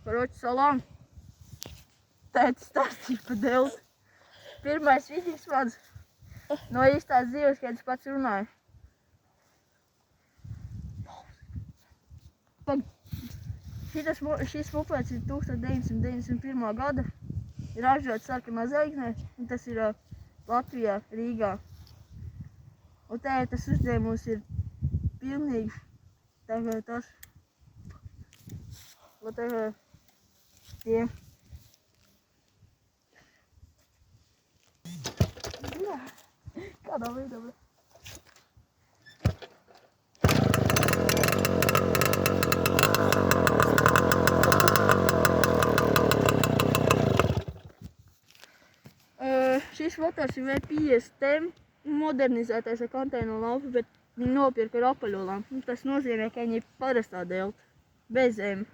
Karoči salām. Tēti stāstīja pa deltu. Pirmais viķis mans no īstās dzīves, kad es pats runāju. Šis mopeds ir 1991. gada. Ir ražots sarkanā zvaigznē, un tas ir Latvijā, Rīgā. Un te tas uzņēmums ir pilnīgi tā kā tas. Un tā kā tie. Jā, kādā veidā, bet. Šis motors ir V50 modernizētais ar kantaino lampu, bet viņi nopirka ar apaļo lampu. Tas nozīmē, ka viņi ir parastā delta, bez zemi.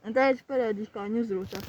Un tā es parādīšu, kā viņi uzrūcā.